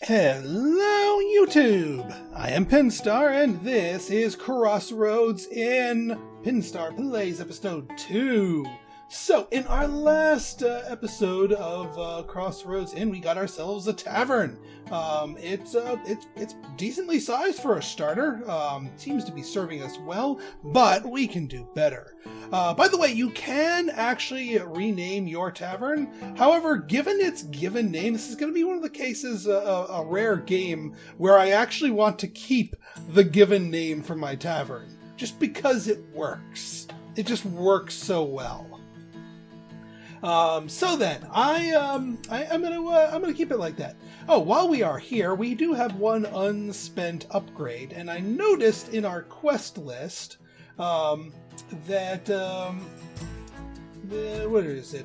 Hello, YouTube! I am Pinstar, and this is Crossroads in Pinstar Plays Episode 2. So, in our last episode of Crossroads Inn, we got ourselves a tavern. It's decently sized for a starter. Seems to be serving us well, but we can do better. By the way, you can actually rename your tavern. However, given its given name, this is going to be one of the cases, a rare game, where I actually want to keep the given name for my tavern, just because it works. It just works so well. So then, I'm gonna keep it like that. Oh, while we are here, we do have one unspent upgrade, and I noticed in our quest list that what is it?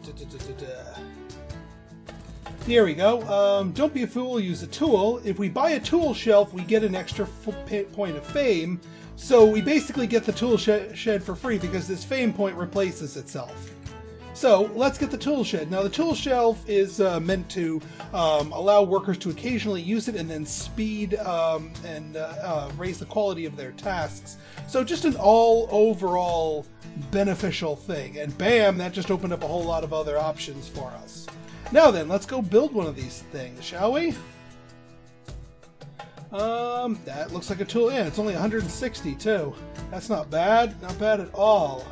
Here we go. Don't be a fool. Use a tool. If we buy a tool shelf, we get an extra point of fame. So we basically get the tool shed for free because this fame point replaces itself. So let's get the tool shed. Now the tool shelf is meant to allow workers to occasionally use it and then speed and raise the quality of their tasks. So just an overall beneficial thing. And bam, that just opened up a whole lot of other options for us. Now then, let's go build one of these things, shall we? That looks like a tool. Yeah, it's only 160 too. That's not bad. Not bad at all.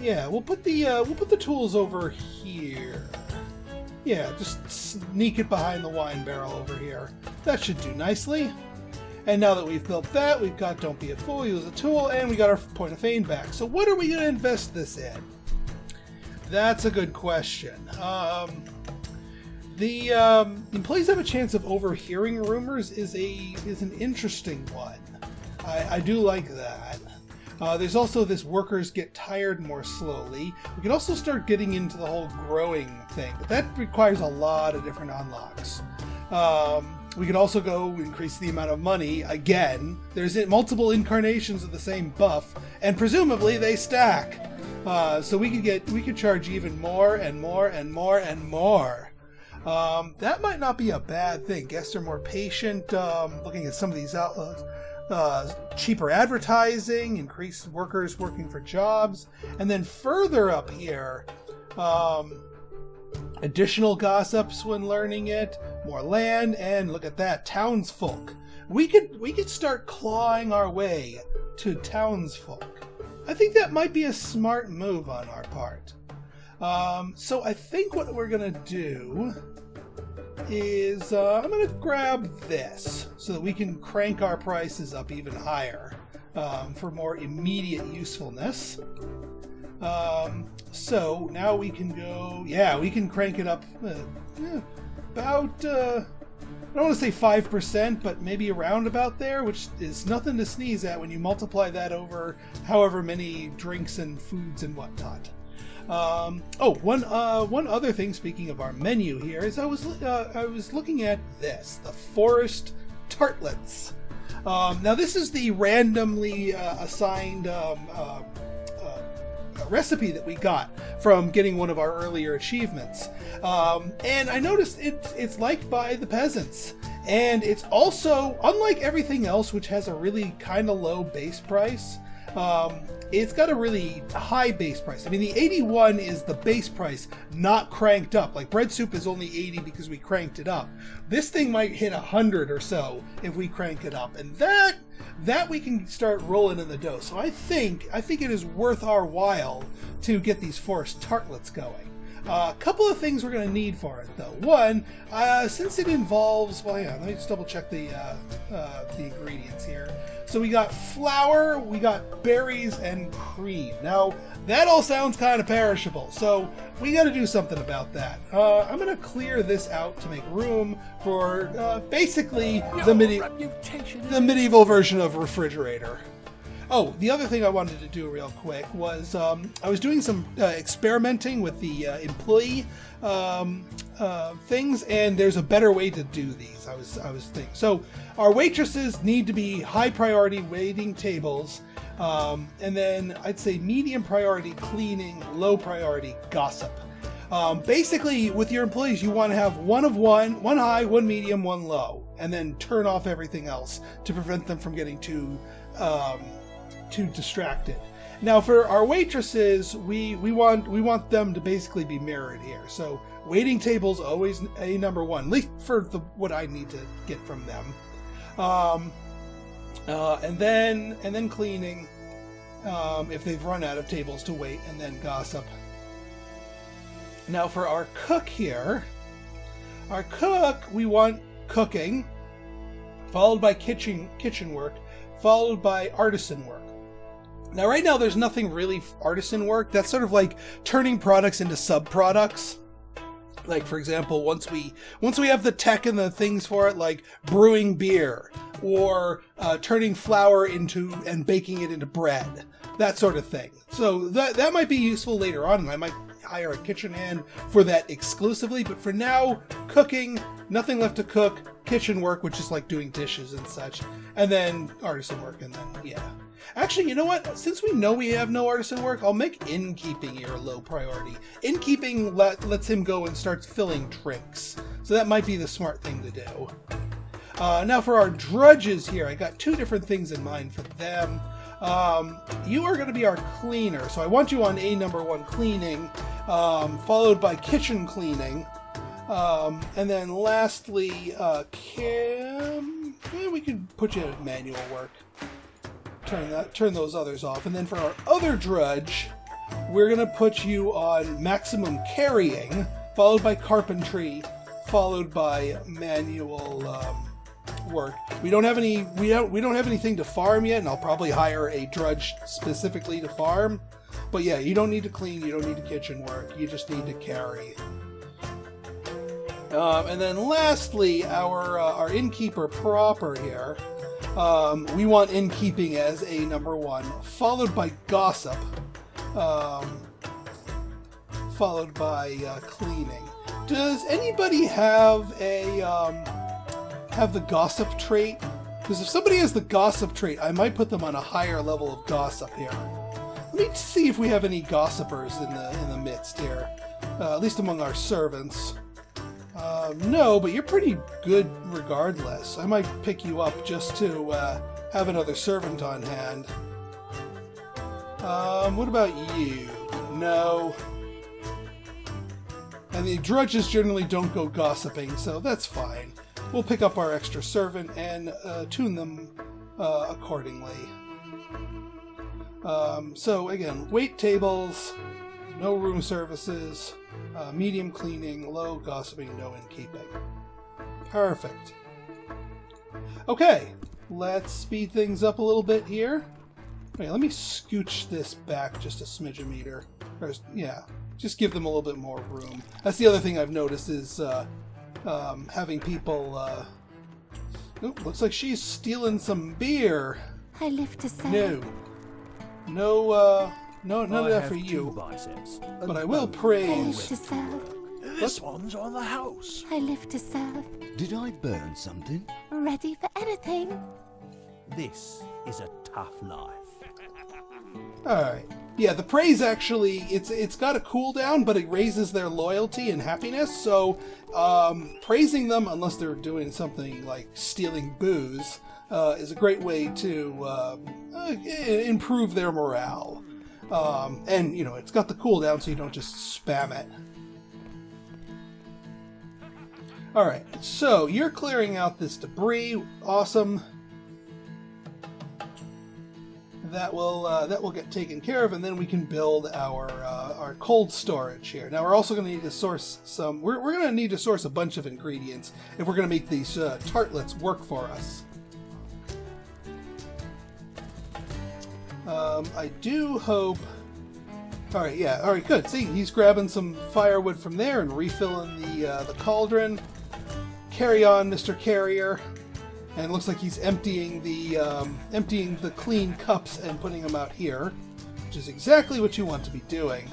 Yeah, we'll put the tools over here. Yeah, just sneak it behind the wine barrel over here. That should do nicely. And now that we've built that, we've got Don't Be a Fool, Use a Tool, and we got our point of fame back. So what are we going to invest this in? That's a good question. The employees have a chance of overhearing rumors is an interesting one. I do like that. There's also this workers get tired more slowly. We could also start getting into the whole growing thing, but that requires a lot of different unlocks. We could also go increase the amount of money. Again, there's multiple incarnations of the same buff, and presumably they stack. So we could charge even more and more and more and more. That might not be a bad thing. Guests are more patient. Looking at some of these outlooks. Cheaper advertising, increased workers working for jobs, and then further up here, additional gossips when learning it, more land, and look at that, townsfolk. We could start clawing our way to townsfolk. I think that might be a smart move on our part. So I think what we're gonna do is I'm going to grab this so that we can crank our prices up even higher for more immediate usefulness. So now we can go, we can crank it up about, I don't want to say 5%, but maybe around about there, which is nothing to sneeze at when you multiply that over however many drinks and foods and whatnot. One other thing, speaking of our menu here, is I was looking at this, the forest tartlets. Now this is the randomly assigned recipe that we got from getting one of our earlier achievements. And I noticed it's liked by the peasants. And it's also, unlike everything else, which has a really kind of low base price, it's got a really high base price. I mean, the 81 is the base price, not cranked up. Like, bread soup is only 80 because we cranked it up. This thing might hit 100 or so if we crank it up. And that we can start rolling in the dough. So I think it is worth our while to get these forest tartlets going. A couple of things we're going to need for it, though. One, since it involves, let me just double check the ingredients here. So we got flour, we got berries, and cream. Now, that all sounds kind of perishable, so we got to do something about that. I'm going to clear this out to make room for basically the medieval version of refrigerator. Oh, the other thing I wanted to do real quick was I was doing some experimenting with the employee things, and there's a better way to do these. I was thinking. So our waitresses need to be high priority waiting tables, and then I'd say medium priority cleaning, low priority gossip. Basically, with your employees, you want to have one high, one medium, one low, and then turn off everything else to prevent them from getting too distracted. Now, for our waitresses, we want them to basically be mirrored here. So, waiting tables always a number one, at least for what I need to get from them. And then cleaning if they've run out of tables to wait, and then gossip. Now for our cook here, we want cooking, followed by kitchen work, followed by artisan work. Now right now there's nothing really artisan work. That's sort of like turning products into sub-products. Like, for example, once we have the tech and the things for it, like brewing beer or turning flour into and baking it into bread, that sort of thing. So that might be useful later on, and I might hire a kitchen hand for that exclusively. But for now, cooking, nothing left to cook, kitchen work, which is like doing dishes and such, and then artisan work, and then, yeah. Actually, you know what? Since we know we have no artisan work, I'll make innkeeping here a low priority. Innkeeping lets him go and starts filling drinks. So that might be the smart thing to do. Now for our drudges here, I got two different things in mind for them. You are going to be our cleaner. So I want you on number 1 cleaning, followed by kitchen cleaning. And then lastly, we could put you at manual work. Turn those others off. And then for our other drudge, we're going to put you on maximum carrying, followed by carpentry, followed by manual work. We don't have anything to farm yet, and I'll probably hire a drudge specifically to farm. But yeah, you don't need to clean, you don't need to kitchen work, you just need to carry. And then lastly, our innkeeper proper here. We want innkeeping as a number 1, followed by gossip, followed by cleaning. Does anybody have the gossip trait? Because if somebody has the gossip trait, I might put them on a higher level of gossip here. Let me see if we have any gossipers in the midst here, at least among our servants. No, but you're pretty good regardless. I might pick you up just to have another servant on hand. What about you? No. And the drudges generally don't go gossiping, so that's fine. We'll pick up our extra servant and tune them accordingly. So again, wait tables, no room services, medium cleaning, low gossiping, no innkeeping. Perfect. Okay, let's speed things up a little bit here. Okay, let me scooch this back just a smidge meter. Yeah, just give them a little bit more room. That's the other thing I've noticed is having people... Oh, looks like she's stealing some beer. I live to sell. No, none of that for you. Biceps, but I will I praise. live to sell. This one's on the house. I live to sell. Did I burn something? Ready for anything. This is a tough life. Alright. Yeah, the praise actually, it's got a cooldown, but it raises their loyalty and happiness, so praising them, unless they're doing something like stealing booze, is a great way to improve their morale. And, you know, it's got the cooldown, so you don't just spam it. Alright, so you're clearing out this debris. Awesome. That will get taken care of, and then we can build our cold storage here. Now we're also going to need to source some. We're going to need to source a bunch of ingredients if we're going to make these tartlets work for us. I do hope. All right, yeah, all right, good. See, he's grabbing some firewood from there and refilling the cauldron. Carry on, Mr. Carrier. And it looks like he's emptying the clean cups and putting them out here, which is exactly what you want to be doing.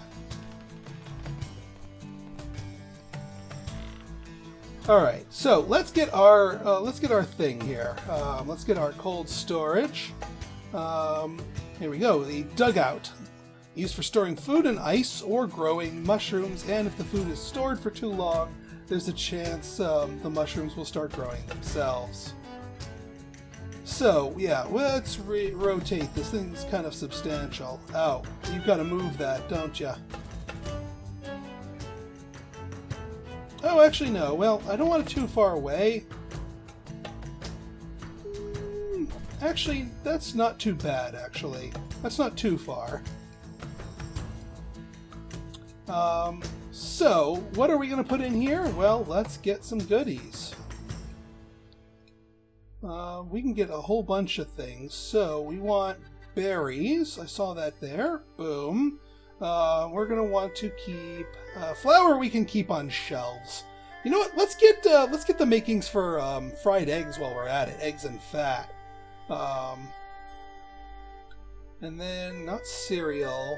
All right, so let's get our thing here. Let's get our cold storage. Here we go, the dugout. Used for storing food and ice or growing mushrooms, and if the food is stored for too long, there's a chance the mushrooms will start growing themselves. So, yeah, let's rotate. This thing's kind of substantial. Oh, you've got to move that, don't you? Oh, actually, no. Well, I don't want it too far away. Actually, that's not too bad, actually. That's not too far. So, what are we going to put in here? Well, let's get some goodies. We can get a whole bunch of things. So, we want berries. I saw that there. Boom. We're going to want to keep... flour we can keep on shelves. You know what? Let's get the makings for fried eggs while we're at it. Eggs and fat. And then, not cereal.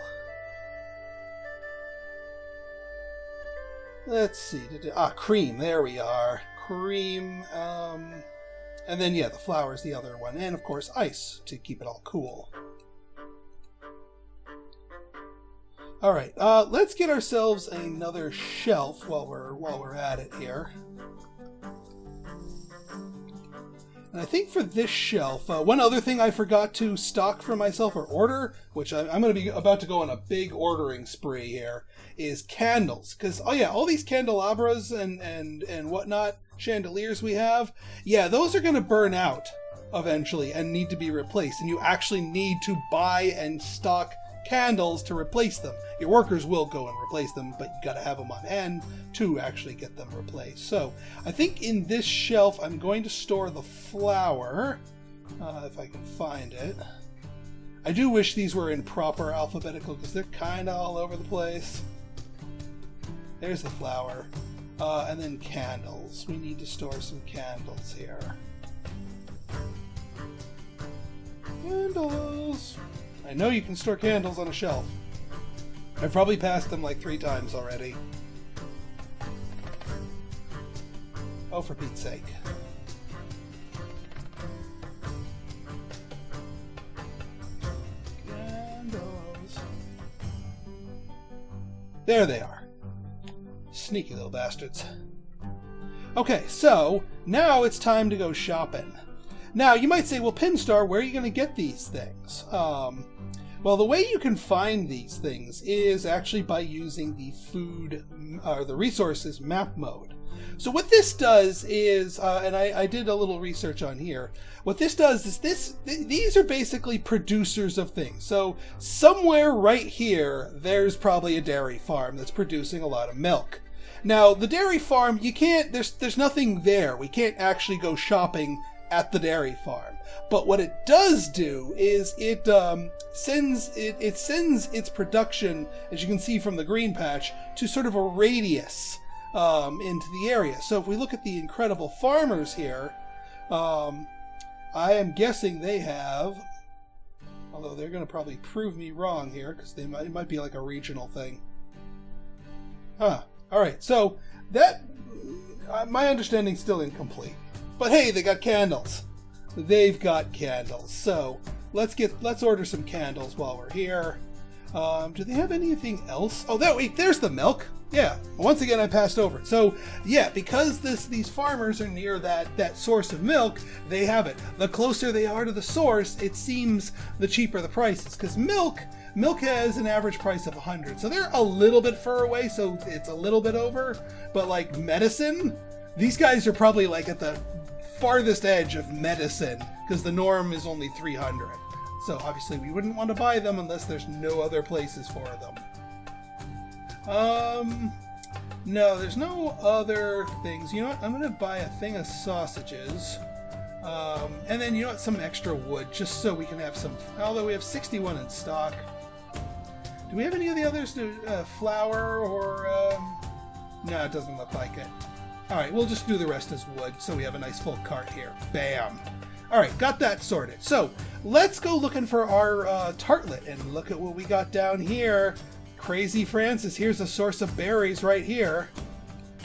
Let's see. Cream. There we are. Cream. And then, yeah, the flour is the other one. And, of course, ice to keep it all cool. Alright, let's get ourselves another shelf while we're at it here. And I think for this shelf, one other thing I forgot to stock for myself or order, which I'm going to be about to go on a big ordering spree here, is candles. Because, oh yeah, all these candelabras and whatnot, chandeliers we have, yeah, those are going to burn out eventually and need to be replaced. And you actually need to buy and stock candles to replace them. Your workers will go and replace them, but you gotta have them on hand to actually get them replaced. So I think in this shelf I'm going to store the flour, if I can find it. I do wish these were in proper alphabetical because they're kind of all over the place. There's the flour. And then candles. We need to store some candles here. Candles! I know you can store candles on a shelf. I've probably passed them like 3 times already. Oh, for Pete's sake. Candles. There they are. Sneaky little bastards. Okay, so now it's time to go shopping. Now, you might say, well, Pinstar, where are you going to get these things? Well, the way you can find these things is actually by using the food, or the resources map mode. So what this does is, and I did a little research on here, what this does is these are basically producers of things. So somewhere right here, there's probably a dairy farm that's producing a lot of milk. Now, the dairy farm, you can't, there's nothing there. We can't actually go shopping at the dairy farm. But what it does do is it sends its production, as you can see from the green patch, to sort of a radius into the area. So if we look at the incredible farmers here, I am guessing they have, although they're going to probably prove me wrong here because it might be like a regional thing. All right, so that my understanding's still incomplete. But hey, they got candles. They've got candles. So let's order some candles while we're here. Do they have anything else? Oh, wait, there's the milk. Yeah, once again I passed over it. So yeah, because these farmers are near that source of milk, they have it. The closer they are to the source, it seems the cheaper the price is. Because milk has an average price of 100. So they're a little bit far away, so it's a little bit over. But like medicine, these guys are probably like at the farthest edge of medicine because the norm is only 300. So obviously we wouldn't want to buy them unless there's no other places for them. No, there's no other things. You know what? I'm going to buy a thing of sausages. And then, you know what? Some extra wood just so we can have some, although we have 61 in stock. Do we have any of the others? Flour or, no, it doesn't look like it. Alright, we'll just do the rest as wood, so we have a nice full cart here. Bam! Alright, got that sorted. So, let's go looking for our tartlet, and look at what we got down here. Crazy Francis, here's a source of berries right here.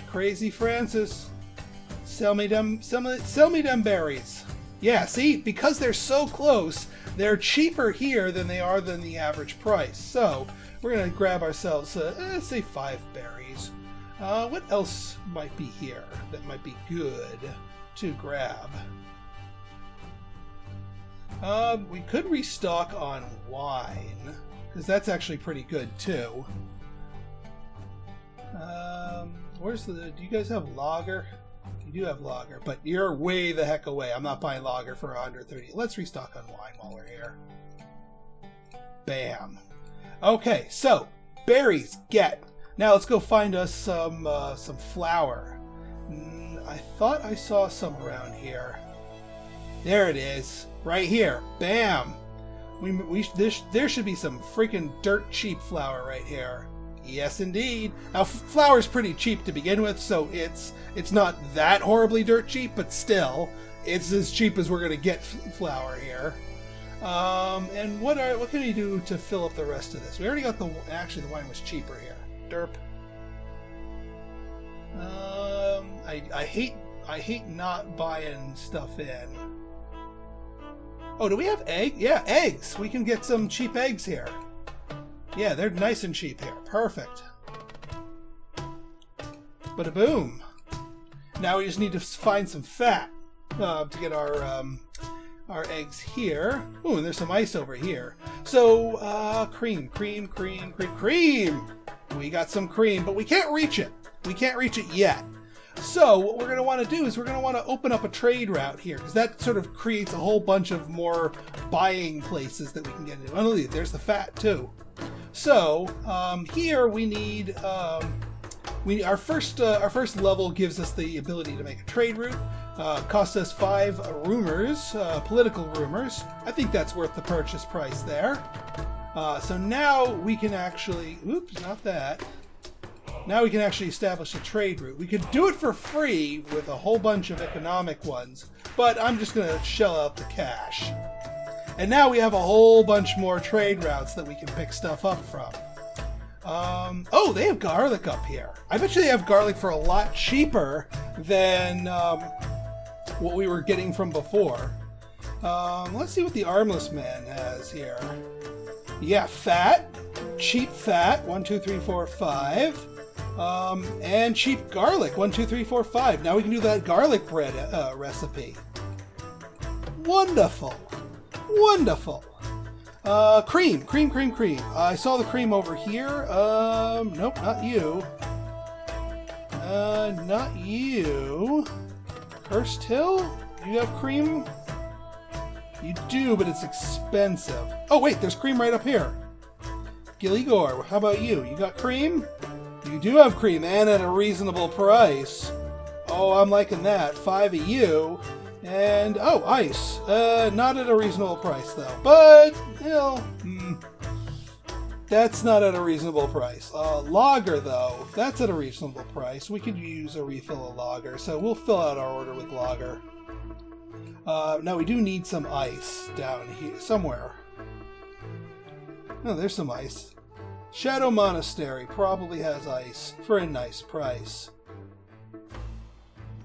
Crazy Francis, sell me them berries. Yeah, see, because they're so close, they're cheaper here than they are than the average price. So we're going to grab ourselves, say 5 berries. What else might be here that might be good to grab? We could restock on wine, because that's actually pretty good too. Where's the... Do you guys have lager? You do have lager, but you're way the heck away. I'm not buying lager for 130. Let's restock on wine while we're here. Bam. Okay, so berries, get. Now let's go find us some flour. I thought I saw some around here. There it is, right here. Bam. There should be some freaking dirt cheap flour right here. Yes, indeed. Now, flour's pretty cheap to begin with, so it's not that horribly dirt cheap, but still, it's as cheap as we're going to get flour here. And what can we do to fill up the rest of this? We already got actually, the wine was cheaper here. Derp. I hate not buying stuff in. Oh, do we have egg? Yeah, eggs. We can get some cheap eggs here. Yeah, they're nice and cheap here. Perfect. Bada boom. Now we just need to find some fat to get our eggs here. Ooh, and there's some ice over here. So, cream. We got some cream, but we can't reach it. We can't reach it yet. So what we're going to want to do is we're going to want to open up a trade route here, because that sort of creates a whole bunch of more buying places that we can get into. Oh, look, there's the fat too. So here we need our first level gives us the ability to make a trade route. Costs us 5 rumors, political rumors. I think that's worth the purchase price there. So now we can actually, oops, not that. Now we can actually establish a trade route. We could do it for free with a whole bunch of economic ones, but I'm just going to shell out the cash. And now we have a whole bunch more trade routes that we can pick stuff up from. Oh, they have garlic up here. I bet you they have garlic for a lot cheaper than what we were getting from before. Let's see what the armless man has here. Yeah, fat. Cheap fat. 1, 2, 3, 4, 5. And cheap garlic. 1, 2, 3, 4, 5. Now we can do that garlic bread recipe. Wonderful. Wonderful. Cream. I saw the cream over here. Nope, not you. Not you. Hurst Hill? You have cream? You do, but it's expensive. Oh, wait, there's cream right up here. Gilligore, how about you? You got cream? You do have cream, and at a reasonable price. Oh, I'm liking that. 5 of you. And, oh, ice. Not at a reasonable price, though. But, you know, that's not at a reasonable price. Lager, though, that's at a reasonable price. We could use a refill of lager, so we'll fill out our order with lager. Now, we do need some ice down here, somewhere. No, there's some ice. Shadow Monastery probably has ice for a nice price.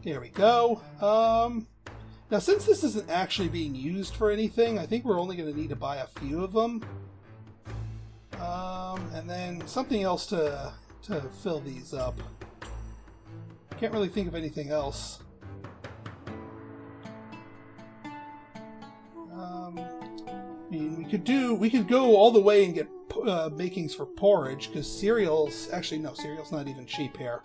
Here we go. Now, since this isn't actually being used for anything, I think we're only going to need to buy a few of them. And then something else to fill these up. Can't really think of anything else. I mean, we could go all the way and get makings for porridge, because cereals, actually no, cereal's not even cheap here.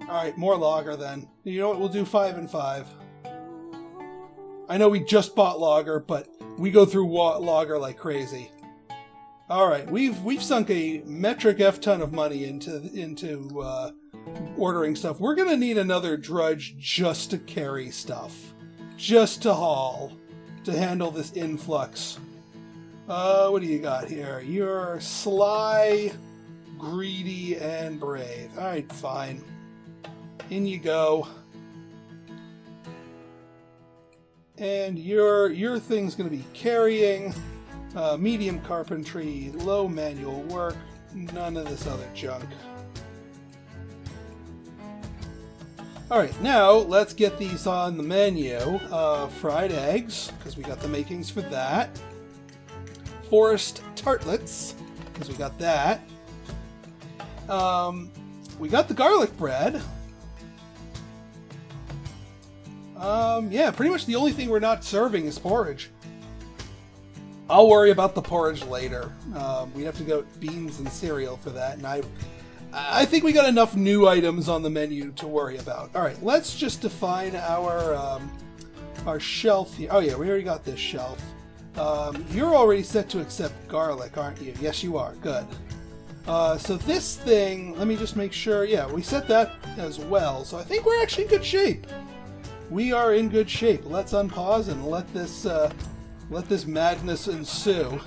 Alright, more lager then. You know what, we'll do 5 and 5. I know we just bought lager, but we go through lager like crazy. Alright, we've sunk a metric F-ton of money into ordering stuff. We're gonna need another drudge just to carry stuff. Just to haul. To handle this influx. What do you got here? You're sly, greedy, and brave. Alright, fine. In you go. And your thing's going to be carrying, medium carpentry, low manual work, none of this other junk. Alright, now let's get these on the menu. Fried eggs, because we got the makings for that. Forest tartlets, because we got that. We got the garlic bread. Yeah, pretty much the only thing we're not serving is porridge. I'll worry about the porridge later. We have to go beans and cereal for that, and I think we got enough new items on the menu to worry about. All right, let's just define our shelf here. Oh yeah, we already got this shelf. You're already set to accept garlic, aren't you? Yes, you are. Good. So this thing, let me just make sure. Yeah, we set that as well. So I think we're actually in good shape. We are in good shape. Let's unpause and let this madness ensue.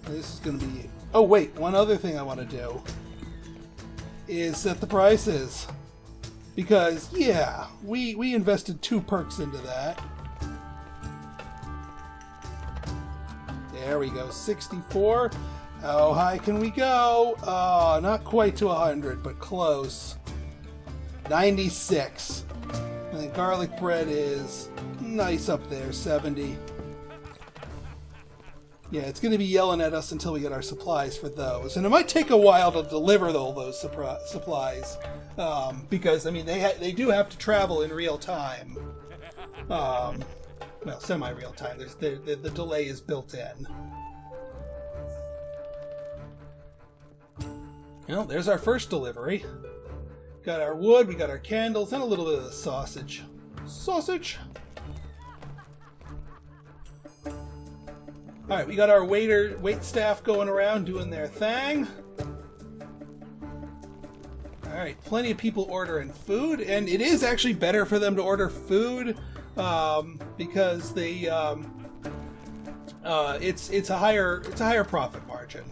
This is going to be... Oh, wait. One other thing I want to do is set the prices. Because, yeah, we invested 2 perks into that. There we go. 64. How high can we go? Oh, not quite to 100, but close. 96. And the garlic bread is nice up there, 70. Yeah, it's going to be yelling at us until we get our supplies for those. And it might take a while to deliver all those supplies. Because, I mean, they do have to travel in real time. Well, semi-real time. The delay is built in. Well, there's our first delivery. Got our wood, we got our candles, and a little bit of the sausage. Sausage! Alright, we got our wait staff going around doing their thing. Alright, plenty of people ordering food, and it is actually better for them to order food because they it's a higher profit margin.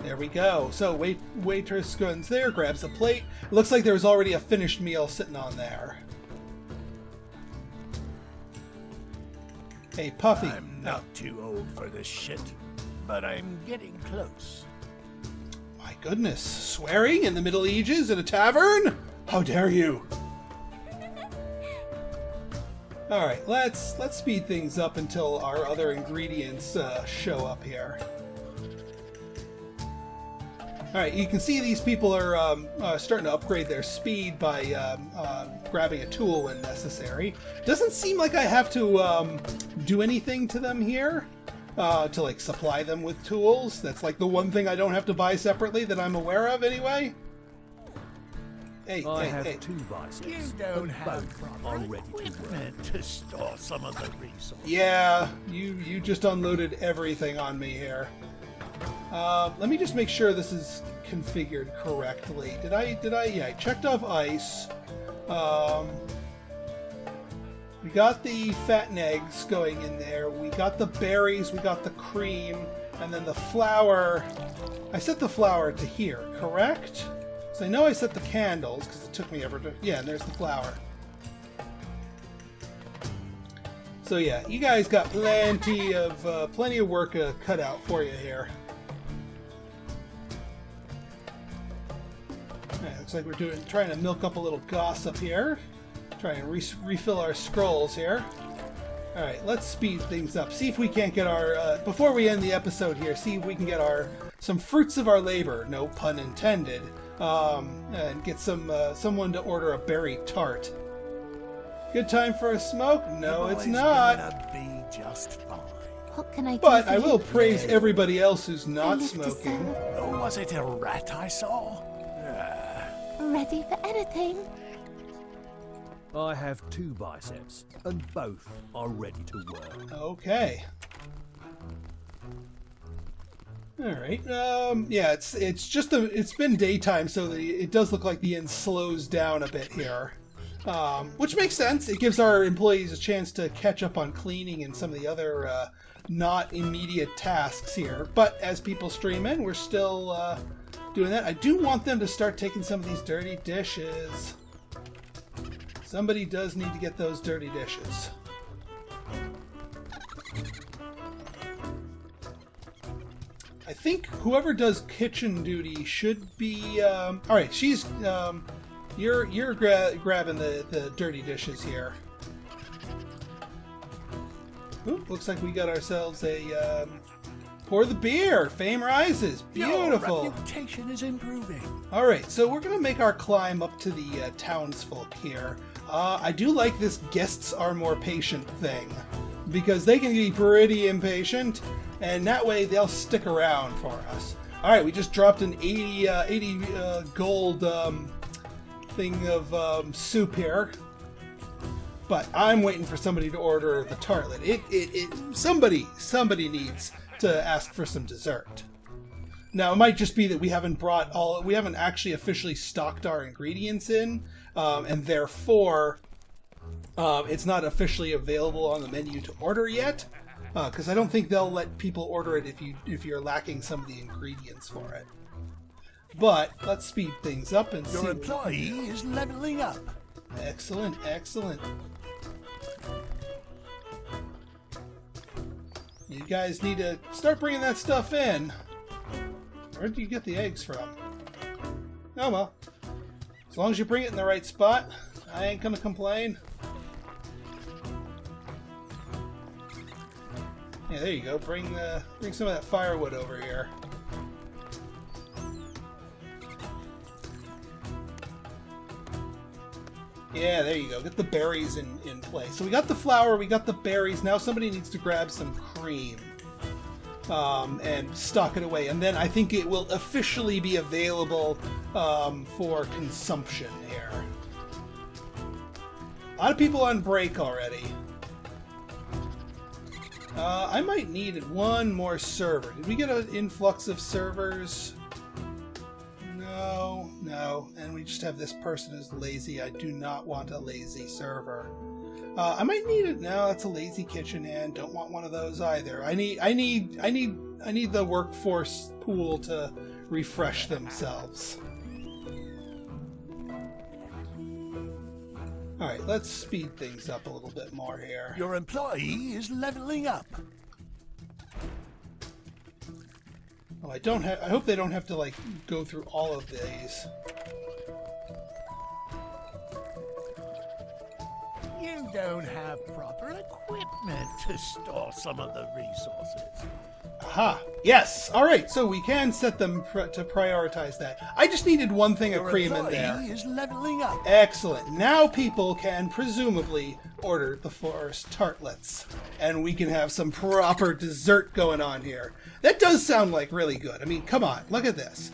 There we go. So waitress goes there, grabs a plate. It looks like there was already a finished meal sitting on there. Hey, Puffy. I'm not too old for this shit, but I'm getting close. My goodness, swearing in the Middle Ages at a tavern? How dare you? All right, let's speed things up until our other ingredients show up here. Alright, you can see these people are starting to upgrade their speed by grabbing a tool when necessary. Doesn't seem like I have to do anything to them here to like supply them with tools. That's like the one thing I don't have to buy separately that I'm aware of anyway. Hey, I hey, have hey. 2 biceps. You don't have already to store some of the resources. Yeah, you just unloaded everything on me here. Let me just make sure this is configured correctly. Did I? Yeah, I checked off ice. We got the fat and eggs going in there. We got the berries. We got the cream. And then the flour. I set the flour to here, correct? So I know I set the candles because it took me ever to... Yeah, and there's the flour. So yeah, you guys got plenty of work cut out for you here. Alright, looks like we're trying to milk up a little gossip here. Trying to refill our scrolls here. Alright, let's speed things up. See if we can't get our... before we end the episode here, see if we can get some fruits of our labor, no pun intended, and get someone to order a berry tart. Good time for a smoke? No, it's not. Be just fine. What can I do But for I you? will praise everybody else who's not live to smoking. serve. Oh, was it a rat I saw? Ready for anything. I have 2 biceps, and both are ready to work. Okay. All right. Yeah, it's been daytime, so it does look like the inn slows down a bit here. Which makes sense. It gives our employees a chance to catch up on cleaning and some of the other not immediate tasks here. But as people stream in, we're still doing that. I do want them to start taking some of these dirty dishes. Somebody does need to get those dirty dishes. I think whoever does kitchen duty should be. All right, she's. You're grabbing the dirty dishes here. Ooh, looks like we got ourselves a. Pour the beer. Fame rises. Beautiful. Your reputation is improving. All right, so we're gonna make our climb up to the townsfolk here. I do like this guests are more patient thing, because they can be pretty impatient, and that way they'll stick around for us. All right, we just dropped an 80 gold thing of soup here, but I'm waiting for somebody to order the tartlet. Somebody needs to ask for some dessert. Now it might just be that we haven't actually officially stocked our ingredients in, and therefore it's not officially available on the menu to order yet, because I don't think they'll let people order it if you're lacking some of the ingredients for it. But let's speed things up and see. Your employee is leveling up. Excellent, excellent. You guys need to start bringing that stuff in. Where did you get the eggs from? Oh well. As long as you bring it in the right spot, I ain't gonna complain. Yeah, there you go. Bring some of that firewood over here. Yeah, there you go. Get the berries in place. So we got the flour, we got the berries. Now somebody needs to grab some cream and stock it away. And then I think it will officially be available for consumption here. A lot of people on break already. I might need one more server. Did we get an influx of servers? No, and we just have this person who's lazy. I do not want a lazy server. I might need it. No, that's a lazy kitchen hand. Don't want one of those either. I need the workforce pool to refresh themselves. All right, let's speed things up a little bit more here. Your employee is leveling up. Oh, I hope they don't have to, like, go through all of these. You don't have proper equipment to store some of the resources. Aha! Yes! Alright, so we can set them to prioritize that. I just needed one thing of cream in there. Your employee is leveling up. Excellent. Now people can presumably order the forest tartlets. And we can have some proper dessert going on here. That does sound like really good. I mean, come on, look at this.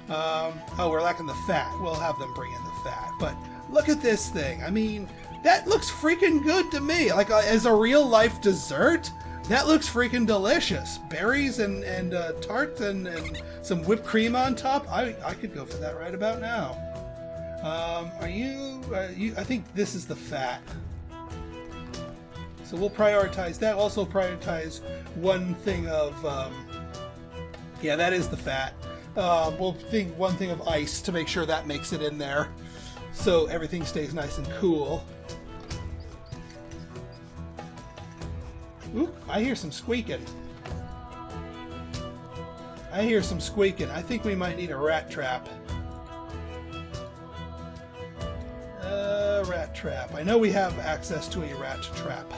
Oh, we're lacking the fat. We'll have them bring in the fat. But look at this thing. I mean, that looks freaking good to me. Like, as a real-life dessert, that looks freaking delicious. Berries and tart and some whipped cream on top. I could go for that right about now. Are you? I think this is the fat. So we'll prioritize that. Also prioritize one thing of, yeah, that is the fat. We'll think one thing of ice to make sure that makes it in there, so everything stays nice and cool. Ooh, I hear some squeaking. I think we might need a rat trap. Rat trap. I know we have access to a rat trap.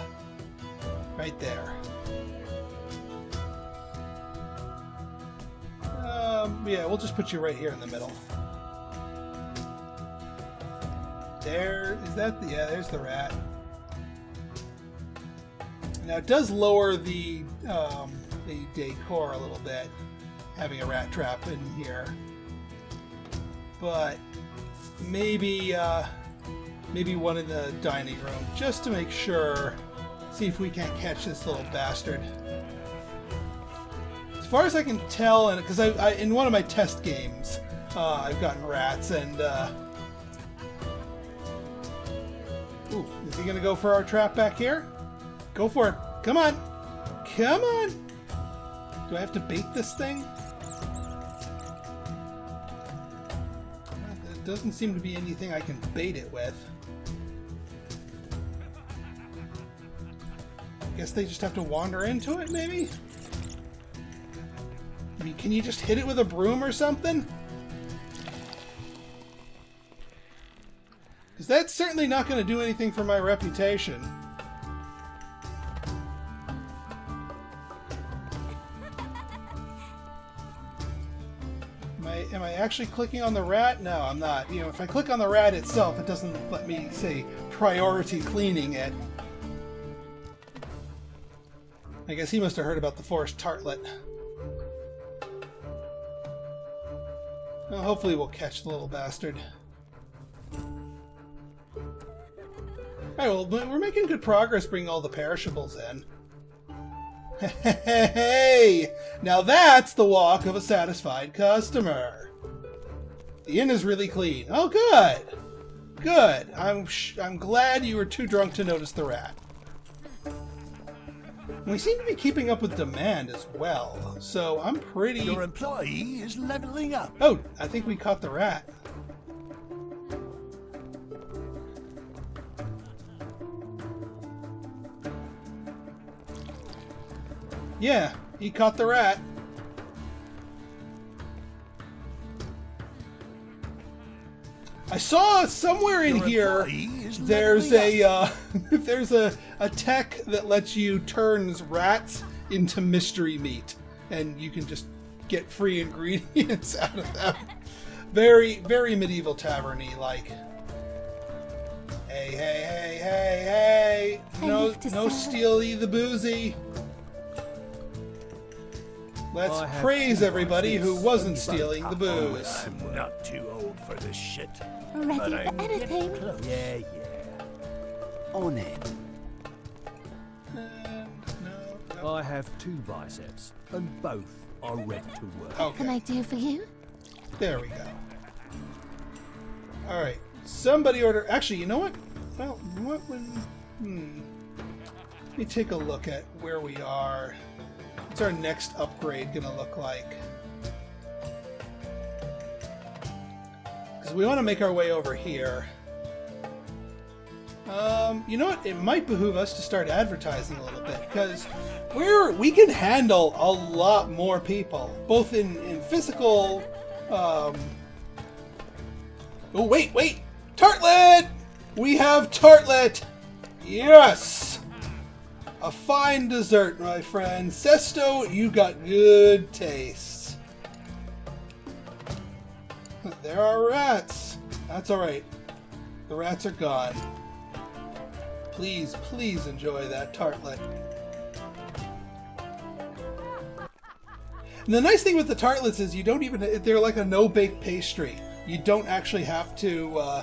Right there. Yeah, we'll just put you right here in the middle. There, is that the, yeah, there's the rat. Now it does lower the decor a little bit, having a rat trap in here. But maybe one in the dining room, just to make sure. See if we can't catch this little bastard. As far as I can tell, and because I in one of my test games, I've gotten rats, and ooh, is he gonna go for our trap back here? Go for it! Come on, come on! Do I have to bait this thing? There doesn't seem to be anything I can bait it with. Guess they just have to wander into it, maybe? Maybe, can you just hit it with a broom or something? Because that's certainly not going to do anything for my reputation. Am I actually clicking on the rat? No, I'm not. You know, if I click on the rat itself, it doesn't let me, say, priority cleaning it. I guess he must have heard about the forest tartlet. Well, hopefully we'll catch the little bastard. Alright, well, we're making good progress bringing all the perishables in. Hey! Now that's the walk of a satisfied customer. The inn is really clean. Oh, good! Good. I'm glad you were too drunk to notice the rat. We seem to be keeping up with demand as well, so I'm pretty... Your employee is leveling up. Oh, I think we caught the rat. Yeah, he caught the rat. I saw somewhere in here there's a there's a tech that lets you turn rats into mystery meat, and you can just get free ingredients out of them. Very, very medieval tavern-y like. Hey, hey, hey, hey, hey! No steal-y the boozy. Let's praise everybody who wasn't stealing the booze. I'm not too old for this shit. Ready for anything? Yeah. On it. No. I have 2 biceps, and both are ready to work. What can I do for you? There we go. Alright. Somebody order... Actually, you know what? Well, what would... Let me take a look at where we are. What's our next upgrade gonna look like? Because we want to make our way over here. You know what? It might behoove us to start advertising a little bit, because we can handle a lot more people, both in physical. Oh wait! Tartlet! We have tartlet! Yes! A fine dessert, my friend. Sesto, you got good tastes. There are rats. That's alright. The rats are gone. Please, please enjoy that tartlet. And the nice thing with the tartlets is you don't even... They're like a no-bake pastry. You don't actually have to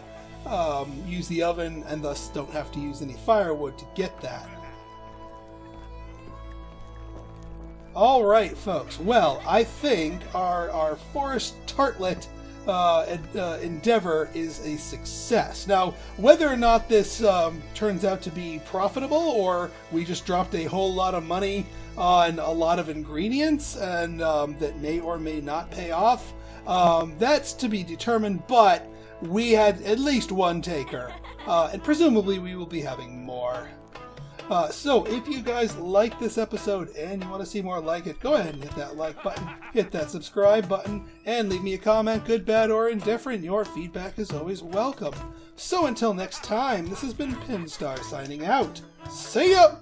use the oven, and thus don't have to use any firewood to get that. Alright, folks. Well, I think our forest tartlet endeavor is a success. Now, whether or not this turns out to be profitable, or we just dropped a whole lot of money on a lot of ingredients and that may or may not pay off, that's to be determined, but we had at least one taker, and presumably we will be having more. So if you guys like this episode and you want to see more like it, go ahead and hit that like button, hit that subscribe button, and leave me a comment, good, bad, or indifferent. Your feedback is always welcome. So until next time, this has been Pinstar signing out. See ya!